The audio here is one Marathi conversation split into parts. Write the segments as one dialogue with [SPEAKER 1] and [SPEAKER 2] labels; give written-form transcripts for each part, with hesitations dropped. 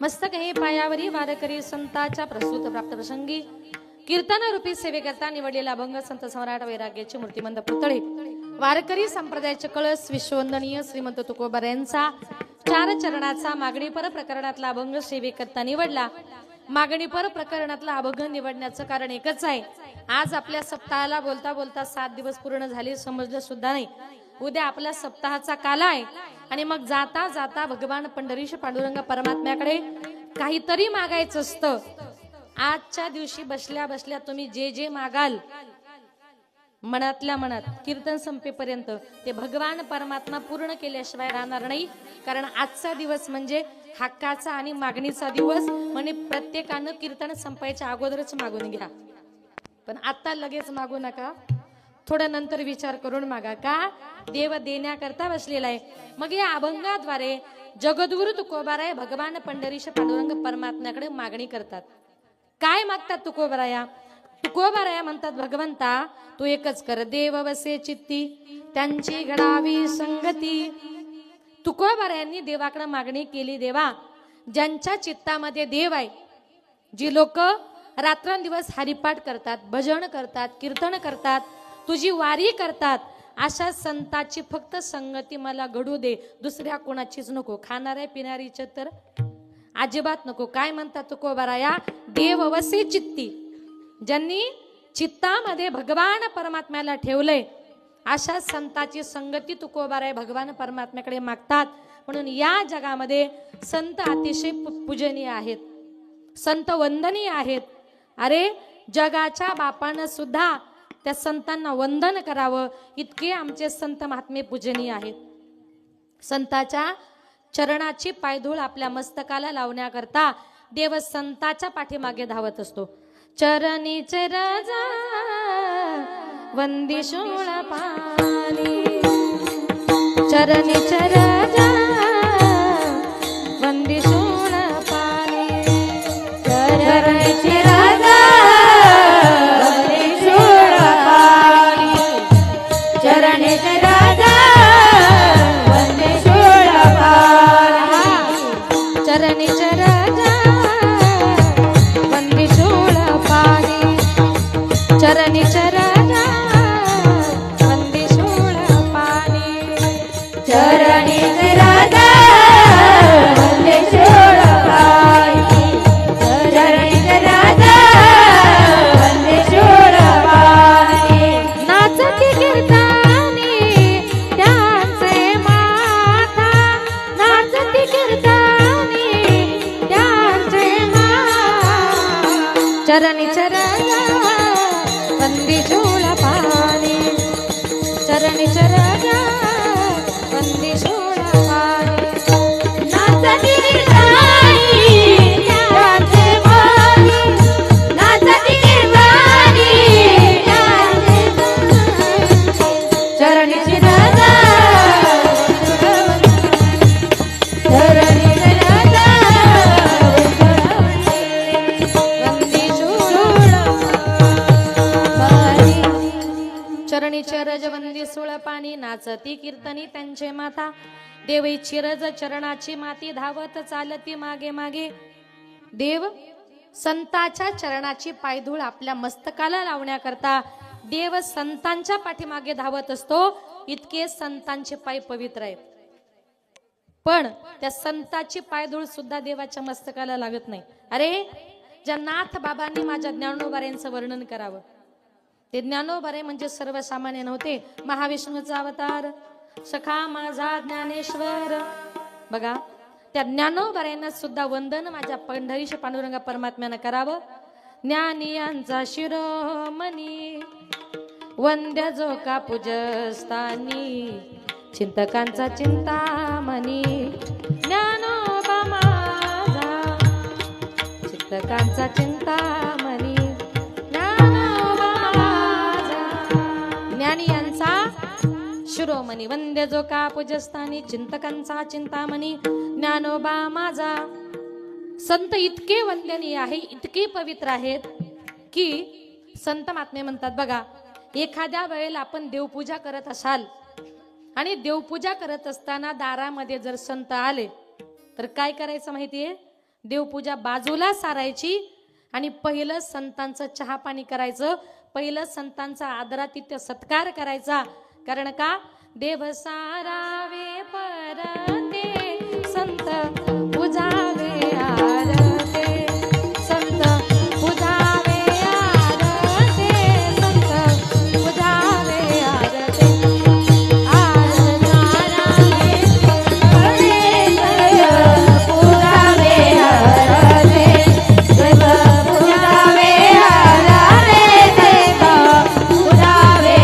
[SPEAKER 1] मस्तक हे पायावरी वारकरी संताच्या प्रसूत प्राप्त प्रसंगी कीर्तन रूपी सेवेकरता निवडलेला अभंग संत सम्राट वैराग्याचे मूर्तिमंत पुतळे वारकरी संप्रदायाचे कळस विश्ववंदनीय श्रीमंत तुकोबार यांचा 4 चरणाचा मागणीपर प्रकरणातला अभंग सेवेकरता निवडला। मागणीपर प्रकरणातला अभंग निवडण्याचं कारण एकच आहे, आज आपल्या सप्ताहाला बोलता बोलता 7 दिवस पूर्ण झाले समजलं सुद्धा नाही। उद्या आपला सप्ताहाचा काल आहे आणि मग जाता जाता भगवान पंढरीश पांडुरंग परमात्म्याकडे काहीतरी मागायचं असतं। आजच्या दिवशी बसल्या बसल्या तुम्ही जे जे मागाल मनातल्या मनात कीर्तन संपेपर्यंत ते भगवान परमात्मा पूर्ण केल्याशिवाय राहणार नाही। कारण आजचा दिवस म्हणजे हक्काचा आणि मागणीचा दिवस, म्हणजे प्रत्येकानं कीर्तन संपायच्या अगोदरच मागून घ्या, पण आता लगेच मागू नका, थोडं नंतर विचार करून मागा। का देव देण्याकरता बसलेला आहे। मग या अभंगाद्वारे जगद्गुरु तुकोबाराय भगवान पंढरीश पांडुरंग परमात्म्याकडे मागणी करतात। काय मागतात तुकोबाराया? तुकोबाराया म्हणतात, भगवंता तू एकच कर, देव वसे चित्ती त्यांची घडावी संगती। तुकोबारायांनी देवाकडे मागणी केली, देवा ज्यांच्या चित्तामध्ये देव आहे, जी लोक रात्रंदिवस हरिपाठ करतात, भजन करतात, कीर्तन करतात, तुझी वारी करतात, अशा संताची फक्त संगती मला घडू दे, दुसऱ्या कोणाचीच नको, खाणाऱ्या पिणारीच तर अजिबात नको। काय म्हणतात तुकोबाराया? देव वसे चित्ती, ज्यांनी चित्तामध्ये भगवान परमात्म्याला ठेवलंय अशा संताची संगती तुकोबाराय भगवान परमात्म्याकडे मागतात। म्हणून या जगामध्ये संत अतिशय पूजनीय आहेत, संत वंदनीय आहेत। अरे जगाच्या बापानं सुद्धा त्या संतांना वंदन करावं, इतके आमचे संत महात्मे पूजनीय आहेत। संताच्या चरणाची पायधूळ आपल्या मस्तकाला लावण्याकरता देव संताच्या पाठीमागे धावत असतो। चरणीचे राजा वंदी शूळपाणी, चरणीचे राजा वंदी शूळपाणी, चरणीचे राजा वंदी शूळपाणी, चरणीचे राजा वंदी शूळपाणी, चरणीचे राजा वंदी शूळपाणी, चरणीचे राजा वंदी शूळपाणी, चरणीचे राजा वंदी शूळपाणी, चरणीचे राजा वंदी शूळपाणी। नाचती कीर्तनी त्यांचे माता, नाचती कीर्तनी त्यांचे माता, चरणीचे राजा वंदी शूळपाणी, चरणीचे राजा वंदी शूळपाणी। नाचती कीर्तनी त्यांचे माता, नाचती कीर्तनी त्यांचे माता, चरणीचे राजा चरणीचे राजा वंदी शूळपाणी, चरणी चरज वंदी सुळपाणी, नाचती कीर्तनी त्यांचे माता, देवी चिरज चरणाची माती, धावत चालती मागे मागे। देव संताच्या चरणाची पायधूळ आपल्या मस्तकाला लावण्याकरता देव संतांच्या पाठीमागे धावत असतो। इतके संतांचे पाय पवित्र आहेत, पण त्या संताची पायधूळ सुद्धा देवाच्या मस्तकाला लागत नाही। अरे ज्या नाथ बाबांनी माझ्या ज्ञानोबाऱ्यांचं वर्णन करावं, ते ज्ञानोबारे म्हणजे सर्वसामान्य नव्हते, महाविष्णूचा अवतार, सखा माझा ज्ञानेश्वर। बघा त्या ज्ञानोबाऱ्यांना सुद्धा वंदन माझ्या पंढरीश पांडुरंग परमात्म्यानं करावं। ज्ञानियांचा शिरोमणी वंद्य जो का पूजस्थानी, चिंतकांचा चिंतामणी ज्ञानोबा माझा, चिंतकांचा चिंतामणी ज्ञानोबा माझा। ज्ञानी यांचा शिरोमणी वंद्य जो का पूजस्थानी, चिंतकांचा चिंतामणी ज्ञानोबा माझा। संत इतके वंदनीय आहे, इतके पवित्र आहेत की संत महात्मे म्हणतात, बघा एखाद्या वेळेला आपण देवपूजा करत असाल आणि देवपूजा करत असताना दारामध्ये जर संत आले तर काय करायचं माहितीये, देवपूजा बाजूला सारायची आणि पहिलं संतांचं चहा पाणी करायचं, पहिलं संतांचा आदरातिथ्य सत्कार करायचा. कारण का, देव सारावे परते संत पूजावे आरते, संत पूजावे आरते, संत पूजावे आरते, आरत सारावे परते पूजावे आरते, देव पूजावे आरते, पूजावे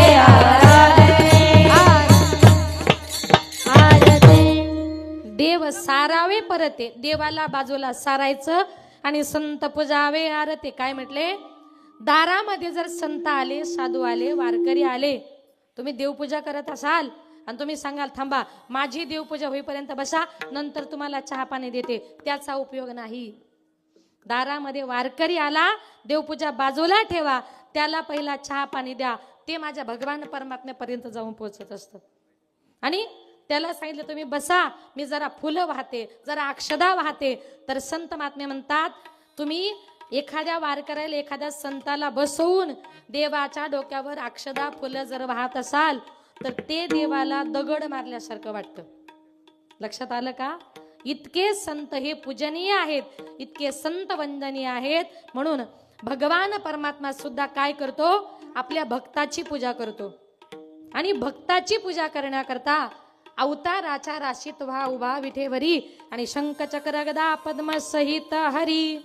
[SPEAKER 1] आरते. देव सारावे परते, देवाला बाजूला सारायचं आणि संत पूजावे आरते. काय म्हटले, दारामध्ये जर संत आले, साधू आले, वारकरी आले, तुम्ही देवपूजा करत असाल आणि तुम्ही सांगाल थांबा माझी देवपूजा होईपर्यंत बसा, नंतर तुम्हाला चहा पाणी देते, त्याचा उपयोग नाही. दारामध्ये वारकरी आला, देवपूजा बाजूला ठेवा, त्याला पहिला चहा पाणी द्या, ते माझ्या भगवान परमात्म्यापर्यंत जाऊन पोहोचत असतं. आणि त्याला सांगितलं तुम्ही बसा, मी जरा फुलं वाहते, जरा अक्षदा वाहते, तर संत महात्मे म्हणतात तुम्ही एखाद्या वारकऱ्याला, एखाद्या संताला बसवून देवाच्या डोक्यावर अक्षदा फुलं जर वाहत असाल तर ते देवाला दगड मारल्यासारखं वाटतं. लक्षात आलं का? इतके संत हे पूजनीय आहेत, इतके संत वंदनीय आहेत. म्हणून भगवान परमात्मा सुद्धा काय करतो, आपल्या भक्ताची पूजा करतो. आणि भक्ताची पूजा करण्याकरता अवताराच्या राशीत व्हा उभा विठेवरी, आणि शंख चक्र गदा पद्म सहित हरी.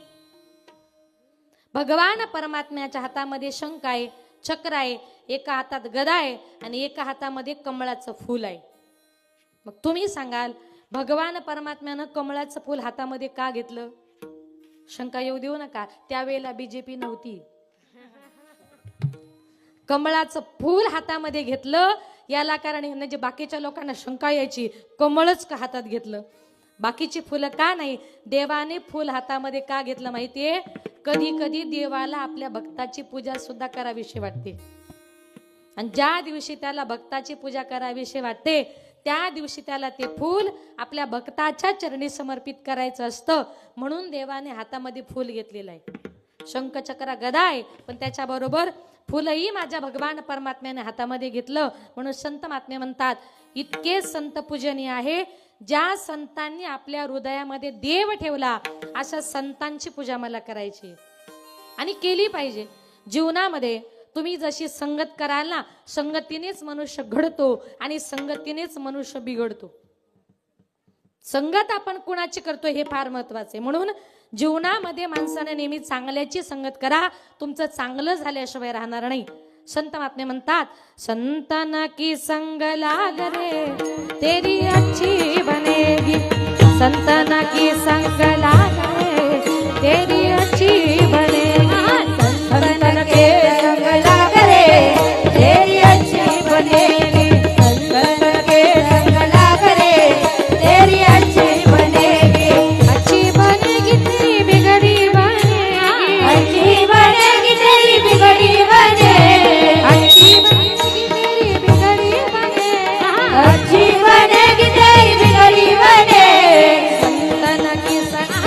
[SPEAKER 1] भगवान परमात्म्याच्या हातामध्ये शंख आहे, चक्र आहे, एका हातात गदा आहे आणि एका हातामध्ये कमळाचं फूल आहे. मग तुम्ही सांगाल भगवान परमात्म्यानं कमळाचं फूल हातामध्ये का घेतलं? शंका येऊ देऊ नका, त्यावेळेला बीजेपी नव्हती. कमळाचं फूल हातामध्ये घेतलं याला कारण म्हणजे बाकीच्या लोकांना शंका यायची, कमळच का हातात घेतलं, बाकीची फुलं का नाही? देवाने फुल हातामध्ये का घेतलं माहितीये? कधी कधी देवाला आपल्या भक्ताची पूजा सुद्धा करावीशी वाटते, आणि ज्या दिवशी त्याला भक्ताची पूजा करावीशी वाटते त्या दिवशी त्याला ते फूल आपल्या भक्ताच्या चरणी समर्पित करायचं असतं. म्हणून देवाने हातामध्ये फूल घेतलेलं आहे. शंख चक्र गदा आहे, पण त्याच्याबरोबर फुलही माझ्या भगवान परमात्म्याने हातामध्ये घेतलं. म्हणून संत महात्मे म्हणतात इतके संत पूजनीय आहे, ज्या संतांनी आपल्या हृदयामध्ये देव ठेवला अशा संतांची पूजा मला करायची आणि केली पाहिजे. जीवनामध्ये तुम्ही जशी संगत कराल ना, संगतीनेच मनुष्य घडतो आणि संगतीनेच मनुष्य बिघडतो. संगत आपण कुणाची करतोय हे फार महत्वाचे. म्हणून जीवनामध्ये माणसाने नेहमी चांगल्याची संगत करा, तुमचं चांगलं झाल्याशिवाय राहणार नाही. संत महात्मे म्हणतात संतना की संग लाग रे तेरी अच्छी बनेगी, संतना की संग लाग रे तेरी अच्छी बनेगी, संतन के संग लाग रे तेरी अच्छी बनेगी, संतन के संग लाग रे तेरी अच्छी बनेगी, अच्छी बनेगी तेरी बिगड़ी बनेगी, अच्छी बनेगी तेरी बिगड़ी बने, अच्छी बनेगी तेरी बिगड़ी बने, अच्छी बनेगी तेरी बिगड़ी बने, संतन की संग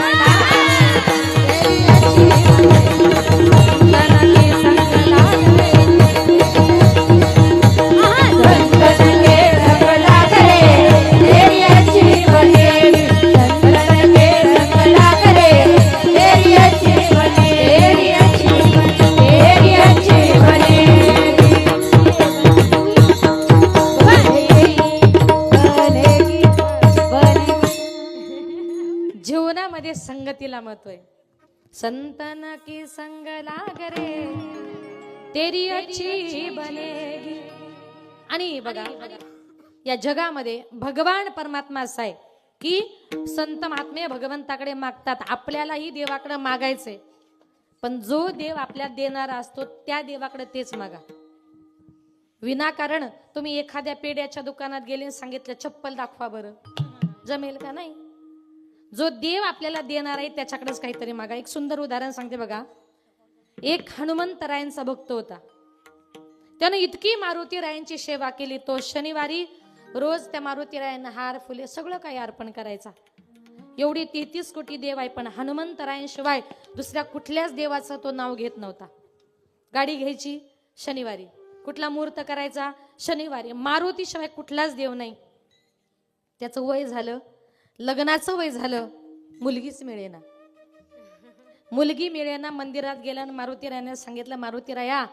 [SPEAKER 1] जीवनामध्ये संगतीला महत्व आहे. संतन की संग लाग रे तेरी अच्छी बनेगी. आणि बघा या जगामध्ये भगवान परमात्मा असा आहे की संत महात्मे भगवंताकडे मागतात, आपल्यालाही देवाकडे मागायचंय, पण जो देव आपल्याला देणारा असतो त्या देवाकडे तेच मागा. विनाकारण तुम्ही एखाद्या पेड्याच्या दुकानात गेले सांगितलं चप्पल दाखवा बरं, जमेल का? नाही. जो देव आपल्याला देणार आहे त्याच्याकडेच काहीतरी मागा. एक सुंदर उदाहरण सांगते बघा. एक हनुमंतरायांचा भक्त होता, त्याने इतकी मारुतीरायांची सेवा केली. तो शनिवारी रोज त्या मारुतीरायांना हार फुले सगळं काही अर्पण करायचा. एवढे 33 कोटी देव आहे, पण हनुमंतरायांशिवाय दुसऱ्या कुठल्याच देवाचं तो नाव घेत नव्हता. गाडी घ्यायची शनिवारी, कुठला मुहूर्त करायचा शनिवारी. मारुतीशिवाय कुठलाच देव नाही. त्याचं वय झालं, लग्नाचं वय झालं, मुलगीच मिळेना. मुलगी मिळेना. मंदिरात गेला आणि मारुतीरायाने सांगितलं, मारुतीराया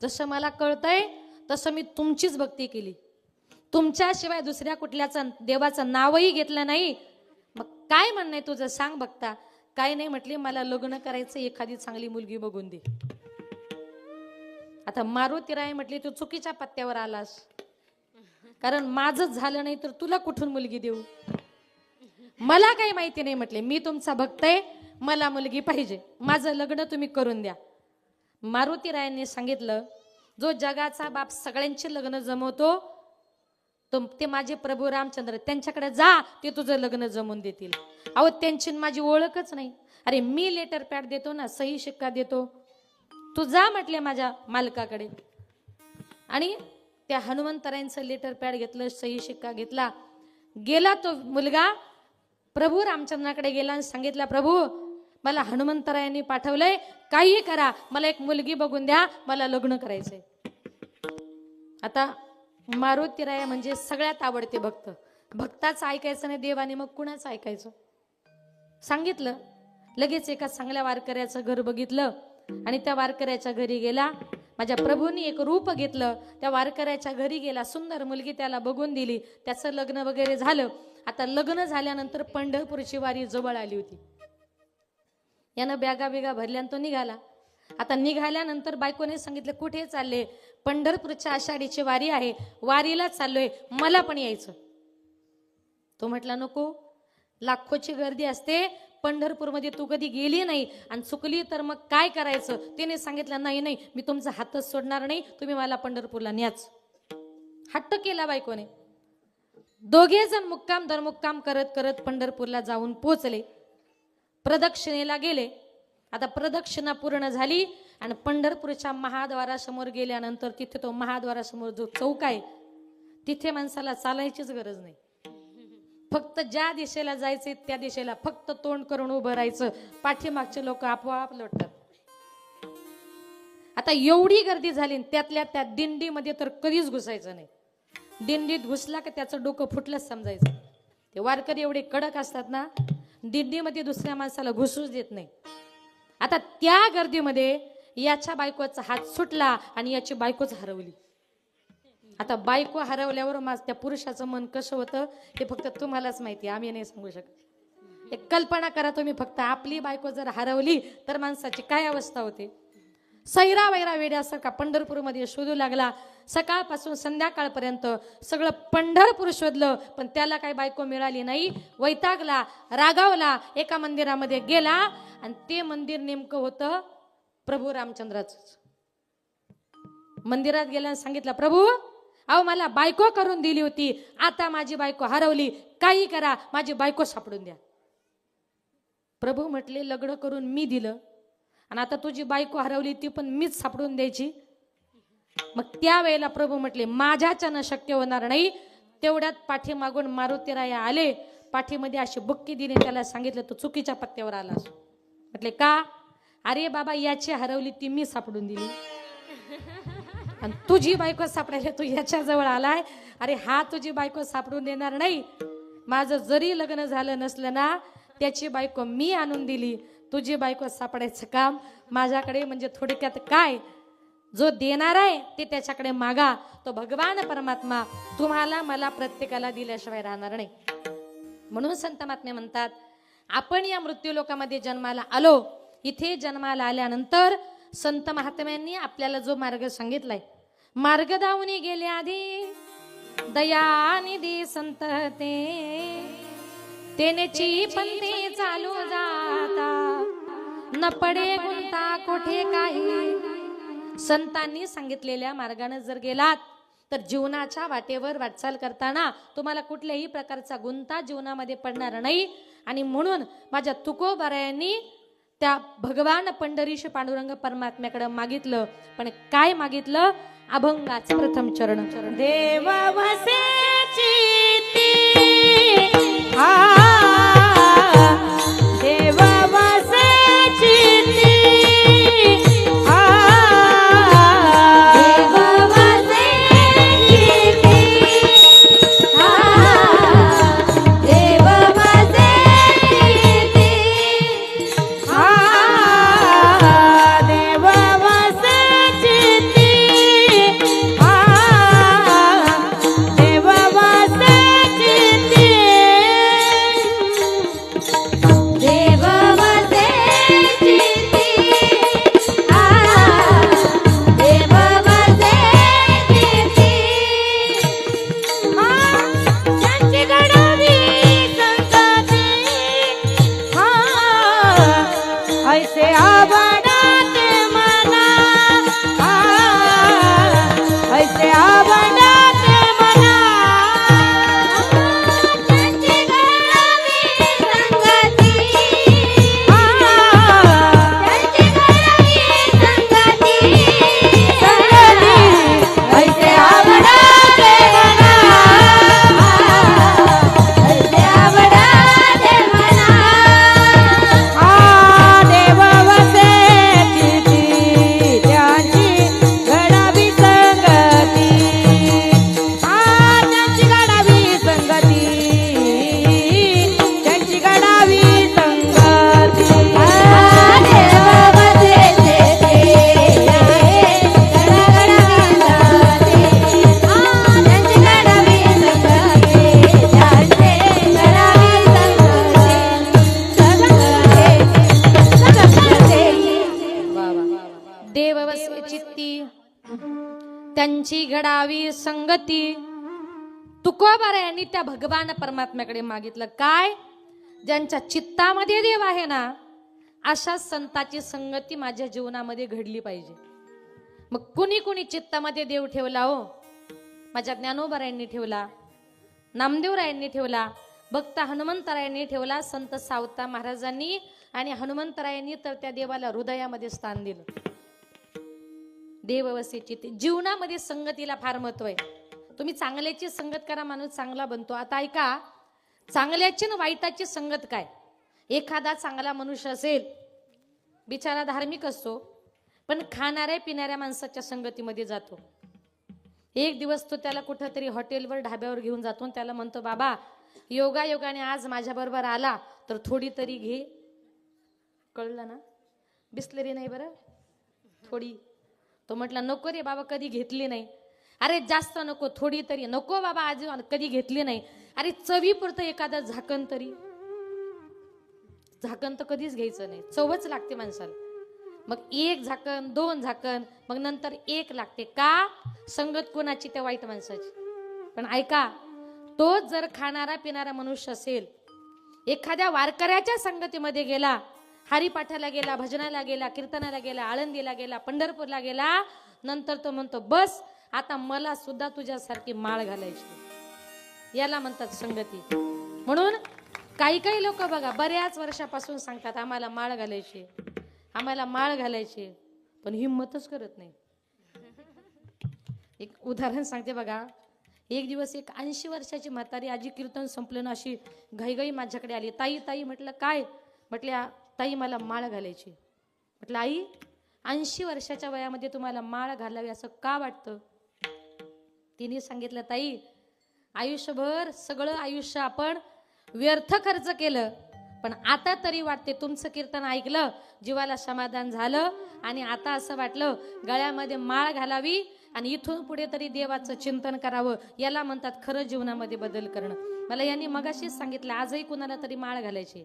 [SPEAKER 1] जसं मला कळतंय तसं मी तुमचीच भक्ती केली, तुमच्याशिवाय दुसऱ्या कुठल्याचं देवाचं नावही घेतलं नाही. मग काय म्हणणं आहे तुझं सांग बघता. काय नाही म्हटली, मला लग्न करायचं, एखादी चांगली मुलगी बघून दे. आता मारुतीराय म्हटली, तू चुकीच्या पत्त्यावर आलास, कारण माझंच झालं नाही तर तुला कुठून मुलगी देऊ. मला काही माहिती नाही म्हटले, मी तुमचा भक्त आहे, मला मुलगी पाहिजे, माझं लग्न तुम्ही करून द्या. मारुतीरायांनी सांगितलं, जो जगाचा बाप सगळ्यांचे लग्न जमवतो ते माझे प्रभू रामचंद्र, त्यांच्याकडे जा, ते तुझं लग्न जमवून देतील. अहो त्यांची माझी ओळखच नाही. अरे मी लेटर पॅड देतो ना, सही शिक्का देतो, तू जा म्हटले माझ्या मालकाकडे. आणि त्या हनुमंतरायांचं लेटर पॅड घेतलं, सही शिक्का घेतला. गेला तो मुलगा प्रभू रामचंद्राकडे गेला आणि सांगितलं, प्रभू मला हनुमंतरायांनी पाठवलंय, काही करा, मला एक मुलगी बघून द्या, मला लग्न करायचंय. आता मारुतीराया म्हणजे सगळ्यात आवडते भक्त. भक्ताचं ऐकायचं नाही देवाने, मग कुणाचं ऐकायचं. सांगितलं. लगेच एका चांगल्या वारकऱ्याचं घर बघितलं आणि त्या वारकऱ्याच्या घरी गेला. माझ्या प्रभूंनी एक रूप घेतलं, त्या वारकऱ्याच्या घरी गेला, सुंदर मुलगी त्याला बघून दिली, त्याचं लग्न वगैरे झालं. आता लग्न झाल्यानंतर पंढरपूरची वारी जवळ आली होती. यानं बॅगा बिगा भरल्यान तो निघाला. आता निघाल्यानंतर बायकोने सांगितलं, कुठे चालले? पंढरपूरच्या आषाढीची वारी आहे, वारीला चाललोय, मला पण यायचं. तो म्हटला, नको, लाखोची गर्दी असते, पंढरपूरमध्ये तू कधी गेली नाही आणि चुकली तर मग काय करायचं. तिने सांगितलं, नाही नाही, मी तुमचा हातच सोडणार नाही, तुम्ही मला पंढरपूरला न्याच. हट्ट केला बायकोने. दोघे जण मुक्काम दरमुक्काम करत करत पंढरपूरला जाऊन पोचले. प्रदक्षिणेला गेले. आता प्रदक्षिणा पूर्ण झाली आणि पंढरपूरच्या महाद्वारासमोर गेल्यानंतर तिथे तो महाद्वारासमोर जो चौक आहे, तिथे माणसाला चालायचीच गरज नाही. फक्त ज्या दिशेला जायचे त्या दिशेला फक्त तोंड करून उभं राहायचं, पाठीमागचे लोक आपोआप लोटतात. आता एवढी गर्दी झाली, त्यातल्या त्या दिंडीमध्ये तर कधीच घुसायचं नाही. दिंडीत घुसला की त्याचं डोकं फुटलंच समजायचं. ते वारकरी एवढे कडक असतात ना, दिंडीमध्ये दुसऱ्या माणसाला घुसूच देत नाही. आता त्या गर्दीमध्ये याच्या बायकोचा हात सुटला आणि याची बायकोच हरवली. आता बायको हरवल्यावर त्या पुरुषाचं मन कसं होतं ते फक्त तुम्हालाच माहिती, आम्ही नाही सांगू शकत. एक कल्पना करा तुम्ही फक्त, आपली बायको जर हरवली तर माणसाची काय अवस्था होते. सैरा वैरा वेड्यासारखा पंढरपूरमध्ये शोधू लागला. सकाळपासून संध्याकाळपर्यंत सगळं पंढरपूर शोधलं, पण त्याला काही बायको मिळाली नाही. वैतागला, रागावला, एका मंदिरामध्ये गेला आणि ते मंदिर नेमकं होतं प्रभू रामचंद्राचं. मंदिरात गेला आणि सांगितलं, प्रभू अहो मला बायको करून दिली होती, आता माझी बायको हरवली, काही करा, माझी बायको सापडून द्या. प्रभू म्हटले, लग्न करून मी दिलं आणि आता तुझी बायको हरवली, ती पण मीच सापडून द्यायची. मग त्यावेळेला प्रभू म्हटले, माझ्याच्यानं शक्य होणार नाही. तेवढ्यात पाठीमागून मारुतीराया आले, पाठीमध्ये अशी बुक्की दिली, त्याला सांगितलं, तू चुकीच्या पत्त्यावर आलास. म्हटले, का? अरे बाबा, याची हरवली ती मी सापडून दिली आणि तुझी बायको सापडायला तू याच्या जवळ आलाय. अरे हा तुझी बायको सापडून देणार नाही. माझं जरी लग्न झालं नसलं ना, त्याची बायको मी आणून दिली. तुझी बायको सापडायचं काम माझ्याकडे. म्हणजे थोडक्यात काय, जो देणार आहे ते त्याच्याकडे मागा. तो भगवान परमात्मा तुम्हाला मला प्रत्येकाला दिल्याशिवाय राहणार नाही. म्हणून संत महात्मे म्हणतात, आपण या मृत्यू लोकामध्ये जन्माला आलो. इथे जन्माला आल्यानंतर संत महात्म्यांनी आपल्याला जो मार्ग सांगितलाय, मार्ग दावून गेले आधी दयानिधी संत तेनेची पंथी चालू जाता, न पडे गुंता कोठे काही. संतांनी सांगितलेल्या मार्गाने जर गेलात तर जीवनाच्या वाटेवर वाटचाल करताना तुम्हाला कुठल्याही प्रकारचा गुंता जीवनामध्ये पडणार नाही. आणि म्हणून माझ्या तुकोबारायांनी त्या भगवान पंढरीश पांडुरंग परमात्म्याकडे मागितलं. पण काय मागितलं? अभंगाचं प्रथम चरण.
[SPEAKER 2] देव वसेची ती
[SPEAKER 1] ऐसे आवडाते मला ऐसे आवडाते मला त्यांची घडावी संगती त्यांची घडावी संगती ऐसे आवडाते मला ऐसे आवडाते मला देव वसे चिती त्यांची घडावी संगती त्यांची घडावी संगती त्यांची घडावी संगती देव वसे चिती देववसे चित्ती त्यांची घडावी संगती तुकोबार यांनी त्या भगवान परमात्म्याकडे मागितलं काय ज्यांच्या चित्तामध्ये देव आहे ना अशा संताची संगती माझ्या जीवनामध्ये घडली पाहिजे. मग कुणी कुणी चित्तामध्ये देव ठेवला हो माझ्या ज्ञानोबारायांनी ठेवला, नामदेवरायांनी ठेवला, भक्त हनुमंतरायांनी ठेवला, संत सावता महाराजांनी आणि हनुमंतरायांनी तर त्या देवाला हृदयामध्ये स्थान दिलं. देववसे चित्ती जीवनामध्ये संगतीला फार महत्व आहे. तुम्ही चांगल्याची संगत करा माणूस चांगला बनतो. आता ऐका चांगल्याची ना वाईटाची संगत काय. एखादा चांगला मनुष्य असेल बिचारा धार्मिक असतो पण खाणाऱ्या पिणाऱ्या माणसाच्या संगतीमध्ये जातो. एक दिवस तो त्याला कुठंतरी हॉटेलवर ढाब्यावर घेऊन जातो आणि त्याला म्हणतो बाबा योगायोगाने आज माझ्या बरोबर आला तर थोडी तरी घे. कळलं ना बिस्लरी नाही बरं थोडी. तो म्हटला नको रे बाबा कधी घेतली नाही. अरे जास्त नको थोडी तरी. नको बाबा आज कधी घेतली नाही. अरे चवीपुरतं एखादा झाकण तरी. झाकण तर कधीच घ्यायचं नाही चवच लागते माणसाला. मग एक झाकण दोन झाकण मग नंतर एक लागते का संगत कोणाची त्या वाईट माणसाची. पण ऐका तो जर खाणारा पिणारा मनुष्य असेल एखाद्या वारकऱ्याच्या संगतीमध्ये गेला हरिपाठाला गेला भजनाला गेला कीर्तनाला गेला आळंदीला गेला पंढरपूरला गेला नंतर तो म्हणतो बस आता मला सुद्धा तुझ्यासारखी माळ घालायची. याला म्हणतात संगती. म्हणून काही काही लोक बघा बऱ्याच वर्षापासून सांगतात आम्हाला माळ घालायची आम्हाला माळ घालायची पण हिम्मतच करत नाही. एक उदाहरण सांगते बघा. एक दिवस एक 80 वर्षाची म्हातारी आजी कीर्तन संपलं ना अशी घाईघाई माझ्याकडे आली. ताई ताई म्हटलं काय. म्हटल्या ताई मला माळ घालायची. म्हटलं आई 80 वर्षाच्या वयामध्ये तुम्हाला माळ घालावी असं का वाटतं. तिने सांगितलं ताई आयुष्यभर सगळं आयुष्य आपण व्यर्थ खर्च केलं पण आता तरी वाटते तुमचं कीर्तन ऐकलं जीवाला समाधान झालं आणि आता असं वाटलं गळ्यामध्ये माळ घालावी आणि इथून पुढे तरी देवाचं चिंतन करावं. याला म्हणतात खरं जीवनामध्ये बदल करणं. मला यांनी मगाशीच सांगितलं आजही कुणाला तरी माळ घालायची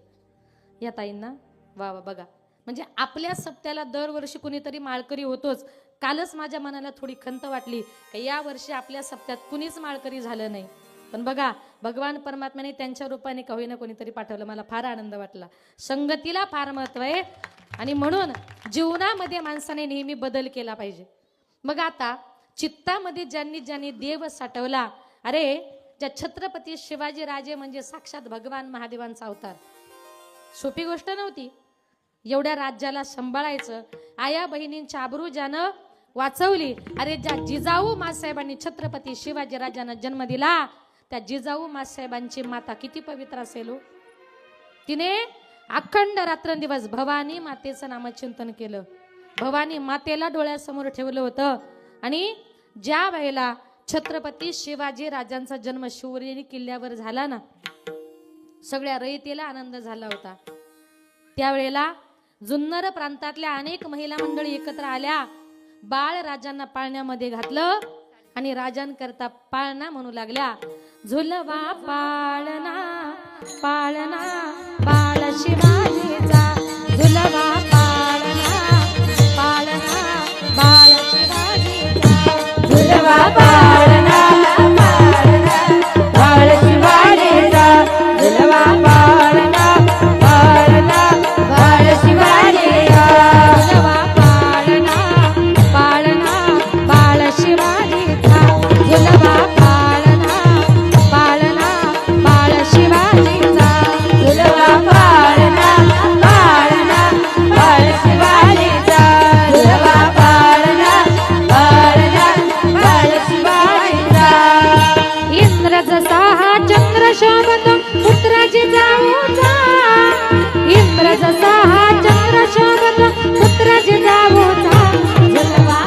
[SPEAKER 1] या ताईंना. वा वा बघा म्हणजे आपल्या सप्त्याला दरवर्षी कुणीतरी माळकरी होतोच. कालच माझ्या मनाला थोडी खंत वाटली या वर्षी आपल्या सप्त्यात कुणीच माळकरी झालं नाही. पण बघा भगवान परमात्म्याने त्यांच्या रूपाने का होईना कोणीतरी पाठवलं. मला फार आनंद वाटला. संगतीला फार महत्व आहे आणि म्हणून जीवनामध्ये माणसाने नेहमी बदल केला पाहिजे. मग आता चित्तामध्ये ज्यांनी ज्यांनी देव साठवला. अरे ज्या छत्रपती शिवाजी राजे म्हणजे साक्षात भगवान महादेवांचा अवतार. सोपी गोष्ट नव्हती एवढ्या राज्याला सांभाळायचं. आया बहिणींच्या आबरू ज्यानं वाचवली. अरे ज्या जिजाऊ मासाहेबांनी छत्रपती शिवाजी राजांना जन्म दिला त्या जिजाऊ मासाहेबांची माता किती पवित्र असेल हो. तिने अखंड रात्रंदिवस भवानी मातेचं नामचिंतन केलं. भवानी मातेला डोळ्यासमोर ठेवलं होतं आणि ज्या वेळेला छत्रपती शिवाजी राजांचा जन्म शिवनेरी किल्ल्यावर झाला ना सगळ्या रयतेला आनंद झाला होता. त्यावेळेला जुन्नर प्रांतातल्या अनेक महिला मंडळी एकत्र आल्या. बाळ राजांना पाळण्यामध्ये घातलं आणि राजांकरता पाळणा म्हणू लागल्या. झुलवा पाळणा पाळणा बाळ शिवाजीचा झुलवा पाळणा पाळणा बाळ शिवाजीचा झुलवा पाळणा पाळणा बाळ शिवाजीचा झुलवा पाळणा पाळणा बाळ शिवाजीचा जसा हा चंद्र शोभत पुत्र जिजाऊचा झुलवा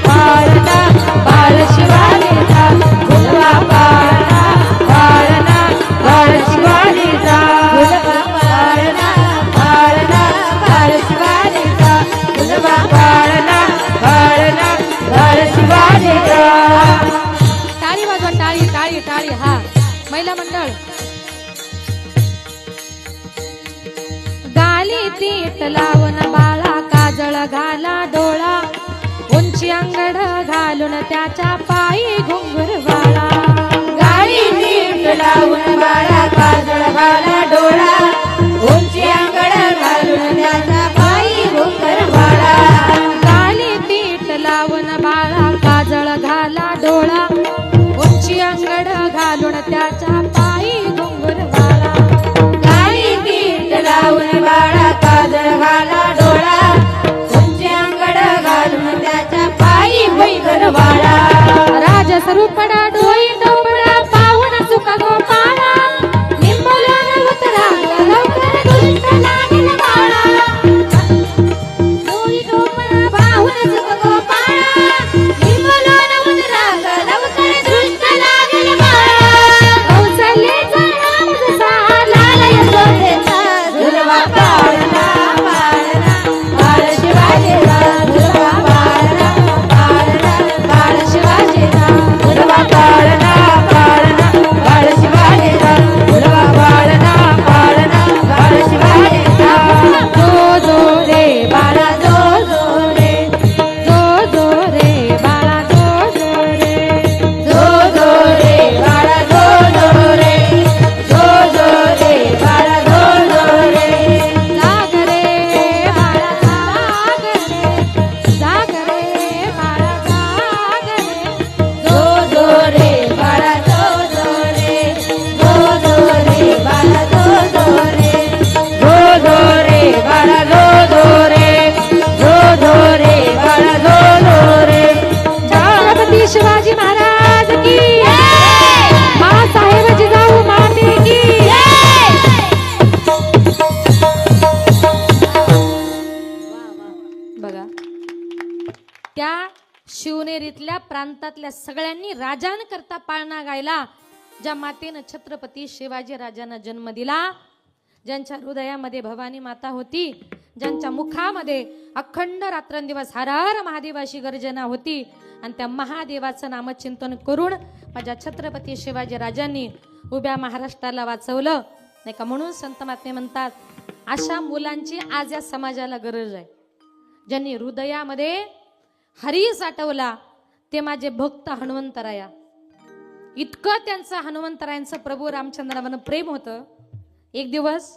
[SPEAKER 1] पाळणा बाळ शिवाजीचा झुलवा पाळणा पाळणा बाळ शिवाजीचा झुलवा पाळणा पाळणा बाळ शिवाजीचा झुलवा पाळणा पाळणा बाळ शिवाजीचा. टाळी वाजवा टाळी टाळी टाळी. हा महिला मंडळ. गाली तीट लावून बाळा काजळ घाला डोळा उंची अंगड घालून त्याच्या पायी घुंगुर वाळा.
[SPEAKER 2] गाली तीट लावून बाळा काजळ घाला डोळा उंची अंगड घालून त्याच्या पायी घुंगर वाळा.
[SPEAKER 1] गाली तीट लावून बाळा काजळ घाला डोळा उंची अंगड घालून त्याच्या पायी घुंगुर वाळा.
[SPEAKER 2] गाली तीट लावून बाळा काजळ घाला डोळा उंची अंगड घालून त्याच्या पायी घुंगर वाळा.
[SPEAKER 1] राजस्वरूपडा डोई डोबळा पाहून सुख गोपाळा निंबोलन उतरा लवकर दुष्ट लागेल बाळा.
[SPEAKER 2] डोई डोबळा पाहून सुख गोपाळा निंबोलन उतरा लवकर दुष्ट लागेल बाळा.
[SPEAKER 1] कौसल्याचा नाम जसा
[SPEAKER 2] लाल यशोदेचा झुलवा पाळणा पाळणा बाळ शिवाजीचा झुलवा पाळणा पाळणा बाळ शिवाजीचा झुलवा पाळणा पाळणा बाळ शिवाजीचा झुलवा पाळणा पाळणा बाळ शिवाजीचा.
[SPEAKER 1] जो जो रे बाळा
[SPEAKER 2] जो जो रे
[SPEAKER 1] जो जो रे बाळा जो जो रे
[SPEAKER 2] जो जो रे बाळा जो जो रे जो जो रे बाळा जो जो रे.
[SPEAKER 1] जाग रे बाळा जाग रे जाग रे बाळा जाग रे
[SPEAKER 2] जो जो रे बाळा जो जो रे जो जो रे बाळा जो जो रे जो जो रे बाळा जो जो रे जो जो रे बाळा जो जो रे.
[SPEAKER 1] छत्रपती शिवाजी महाराज की माँसाहेब जिजाऊ माते की बघा त्या शिवनेरीतल्या प्रांतातल्या सगळ्यांनी राजांकरता पाळणा गायला. ज्या मातेनं छत्रपती शिवाजी राजांना जन्म दिला, ज्यांच्या हृदयामध्ये भवानी माता होती, ज्यांच्या मुखामध्ये अखंड रात्रंदिवस हर हर महादेवाची गर्जना होती, आणि त्या महादेवाचं नामचिंतन करून माझ्या छत्रपती शिवाजी राजांनी उभ्या महाराष्ट्राला वाचवलं नाही का. म्हणून संत महात्मे म्हणतात अशा मुलांची आज या समाजाला गरज आहे, ज्यांनी हृदयामध्ये हरी साठवला. ते माझे भक्त हनुमंतराया. इतकं त्यांचं हनुमंतरायांचं प्रभू रामचंद्रावर प्रेम होतं. एक दिवस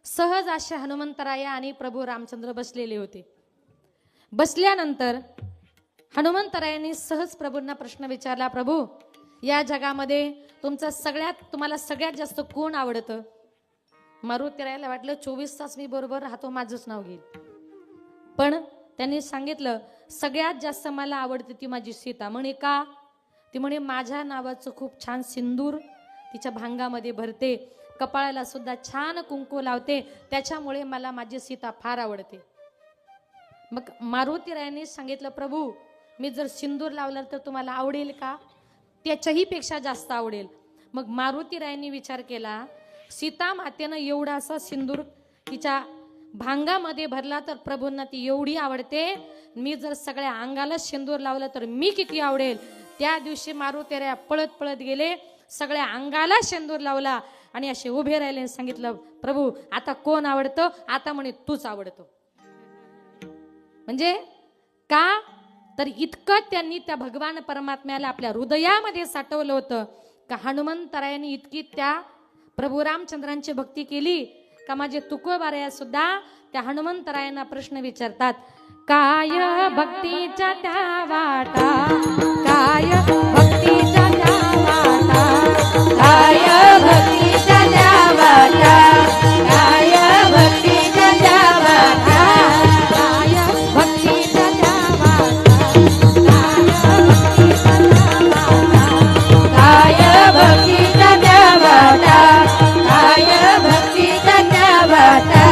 [SPEAKER 1] सहज असे हनुमंतराया आणि प्रभू रामचंद्र बसलेले होते. बसल्यानंतर हनुमंतरायांनी सहज प्रभूंना प्रश्न विचारला, प्रभू या जगामध्ये तुम्हाला सगळ्यात जास्त कोण आवडतं? मारुतीरायाला वाटलं 24 तास मी बरोबर राहतो, माझंच नाव घेईल. पण त्यांनी सांगितलं सगळ्यात जास्त मला आवडते ती माझी सीता. म्हणे का? ती म्हणे माझ्या नावाचं खूप छान सिंदूर तिच्या भांगामध्ये भरते, कपाळाला सुद्धा छान कुंकू लावते, त्याच्यामुळे मला माझी सीता फार आवडते. मग मारुतीरायांनी सांगितलं, प्रभू मी जर सिंदूर लावलं तर तुम्हाला आवडेल का? त्याच्याही पेक्षा जास्त आवडेल. मग मारुतीरायांनी विचार केला, सीता मातेनं एवढा असा सिंदूर तिच्या भांगामध्ये भरला तर प्रभूंना ती एवढी आवडते, मी जर सगळ्या अंगाला सिंदूर लावलं तर मी किती आवडेल. त्या दिवशी मारुतीराया पळत पळत गेले, सगळ्या अंगाला सिंदूर लावला आणि असे उभे राहिले. सांगितलं, प्रभू आता कोण आवडतं? आता म्हणे तूच आवडतो. म्हणजे का? तर इतकं त्यांनी त्या भगवान परमात्म्याला आपल्या हृदयामध्ये साठवलं होतं का हनुमंतरायांनी इतकी त्या प्रभू रामचंद्रांची भक्ती केली का माझे तुकोबाराया सुद्धा त्या हनुमंतरायांना प्रश्न विचारतात, काय भक्तीच्या त्या वाटा, काय भक्तीच्या त्या वाटा,
[SPEAKER 2] काय भक्तीच्या त्या वाटा, काय भक्तीच्या त्या वाटा,
[SPEAKER 1] काय भक्तीच्या त्या वाटा,
[SPEAKER 2] काय भक्तीच्या त्या वाटा, काय भक्तीच्या त्या वाटा.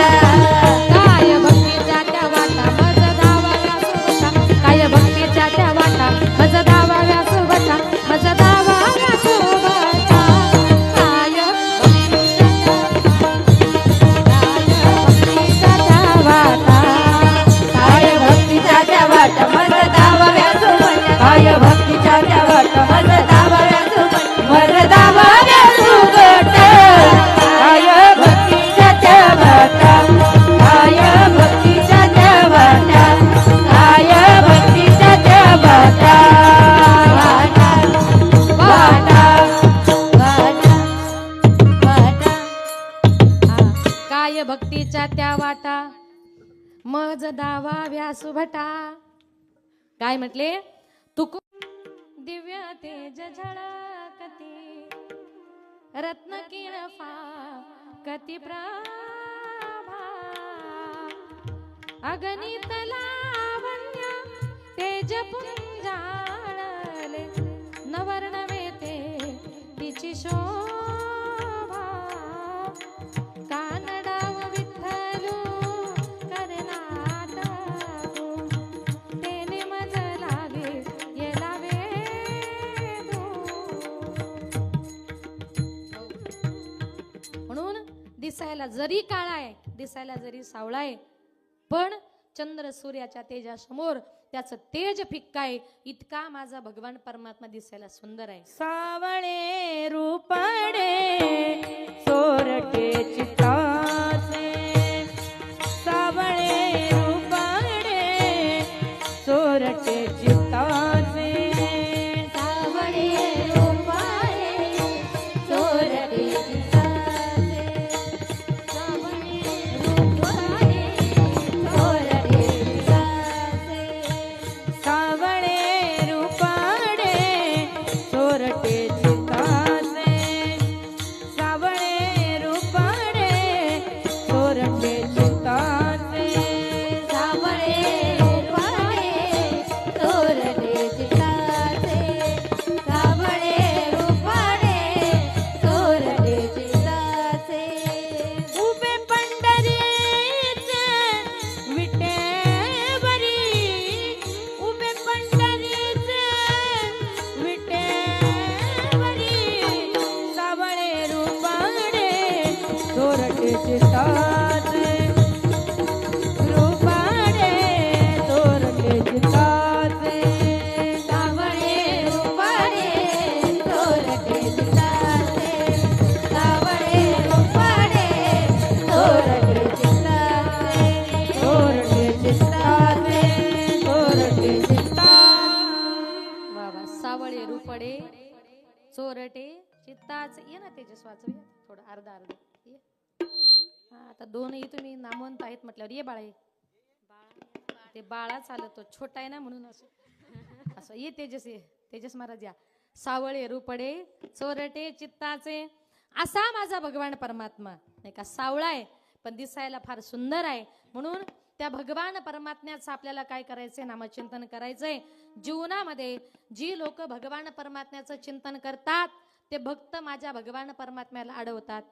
[SPEAKER 1] वाटा मज दावा व्यासुभटा. काय म्हटले? तुक दिव्य तेज झळकती रत्न किरफा कती प्रभा अगणित लावण्य तेज पुंजाळले नवर्णवे ते तिची शोभा कानडाव विठ्ठलू कर्नाटकू तेने मज लागे येला वेदू. म्हणून दिसायला जरी काळा आहे, दिसायला जरी सावळा आहे, पण चंद्र सूर्याच्या तेजासमोर त्याचं तेज फिक्का आहे. इतका माझा भगवान परमात्मा दिसायला सुंदर आहे.
[SPEAKER 2] सावळे रूपडे सोरटे चिताचे सावळे रूपडे सोरटे चिताचे सावळे रूपडे सोरटे चिताचे सावळे रूपडे सोरटे चिताचे सावळे रूपडे सोरटे चिताचे सावळे रूपडे सोरटे चिताचे सावळे रूपडे सोरटे चिताचे सावळे रूपडे सोरटे चिताचे उभे पंढरीचे विटेवरी उभे पंढरीचे विटेवरी सावळे रूपडे सोरटे चिताचे रूपडे सोरटे चिताचे सावळे रूपडे सोरटे चिताचे सावळे रूपडे सोरटे चिताचे सोरटे चिताचे सोरटे चिताचे.
[SPEAKER 1] वा वा. सावळे रूपडे चोरटे चित्ताच. ये ना तेजस वाचूया थोडं अर्धा अर्ध ये. हा आता दोनही तुम्ही नामवंत आहेत म्हटल्यावर ये बाळा ये. ते बाळा चालत तो छोटा आहे ना म्हणून असं असं ये तेजस ये. तेजस महाराज या. सावळे रूपडे चोरटे चित्ताचे असा माझा भगवान परमात्मा नाही का. सावळा आहे पण दिसायला फार सुंदर आहे. म्हणून त्या भगवान परमात्म्याचं आपल्याला काय करायचंय? नामचिंतन करायचंय. जीवनामध्ये जी लोक भगवान परमात्म्याचं चिंतन करतात ते भक्त माझ्या भगवान परमात्म्याला अडवतात.